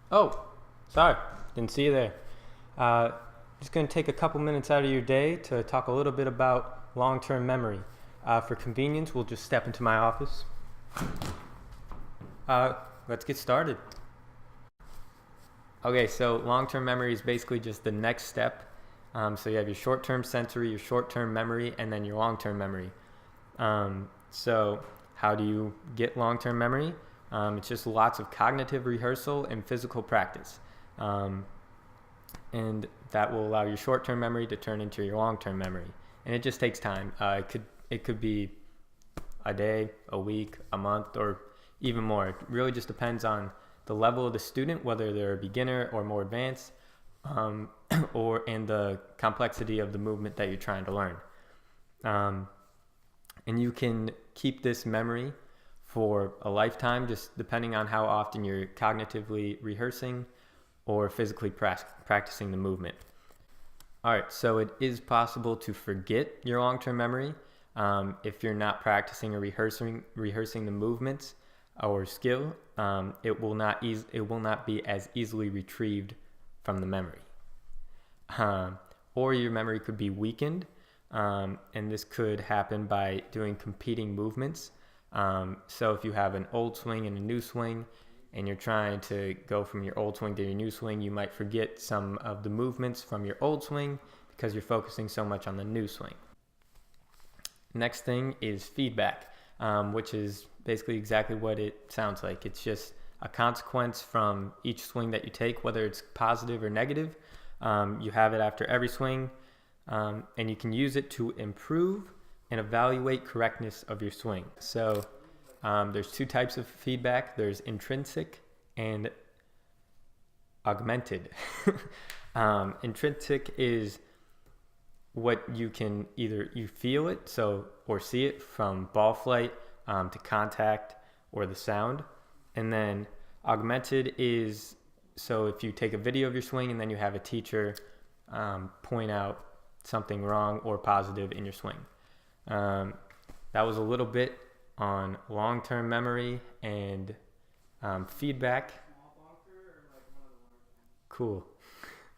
Oh, sorry, didn't see you there. Uh, just going to take a couple minutes out of your day to talk a little bit about long-term memory. For convenience, we'll just step into my office. Uh, let's get started. Okay, so long-term memory is basically just the next step. So you have your short-term sensory, your short-term memory, and then your long-term memory. So how do you get long-term memory? It's just lots of cognitive rehearsal and physical practice. Um, and that will allow your short-term memory to turn into your long-term memory. And it just takes time. It could be a day, a week, a month, or even more. It really just depends on the level of the student, whether they're a beginner or more advanced, um, or in the complexity of the movement that you're trying to learn. Um, and you can keep this memory for a lifetime, just depending on how often you're cognitively rehearsing or physically practicing the movement. All right, so it is possible to forget your long-term memory if you're not practicing or rehearsing the movements or skill. It will not be as easily retrieved from the memory, or your memory could be weakened, and this could happen by doing competing movements. So if you have an old swing and a new swing, and you're trying to go from your old swing to your new swing, you might forget some of the movements from your old swing because you're focusing so much on the new swing. Next thing is feedback, which is basically exactly what it sounds like. It's just a consequence from each swing that you take, whether it's positive or negative. You have it after every swing, and you can use it to improve and evaluate correctness of your swing. So there's two types of feedback. There's intrinsic and augmented. Intrinsic is what you can either you feel it or see it from ball flight to contact or the sound. And then augmented is, so if you take a video of your swing and then you have a teacher point out something wrong or positive in your swing. That was a little bit on long-term memory and feedback. Cool.